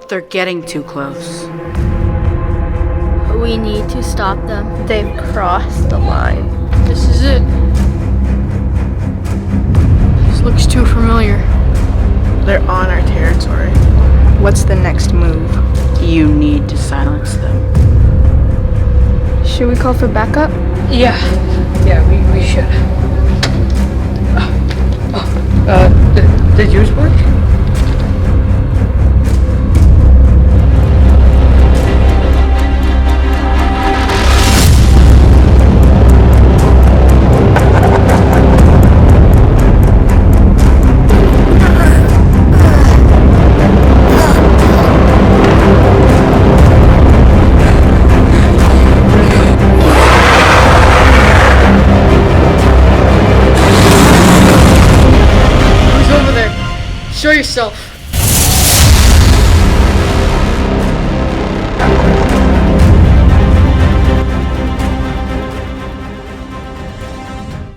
They're getting too close. We need to stop them. They've crossed the line. This is it. This looks too familiar. They're on our territory. What's the next move? You need to silence them. Should we call for backup? Yeah, we should. Did yours work? Show yourself.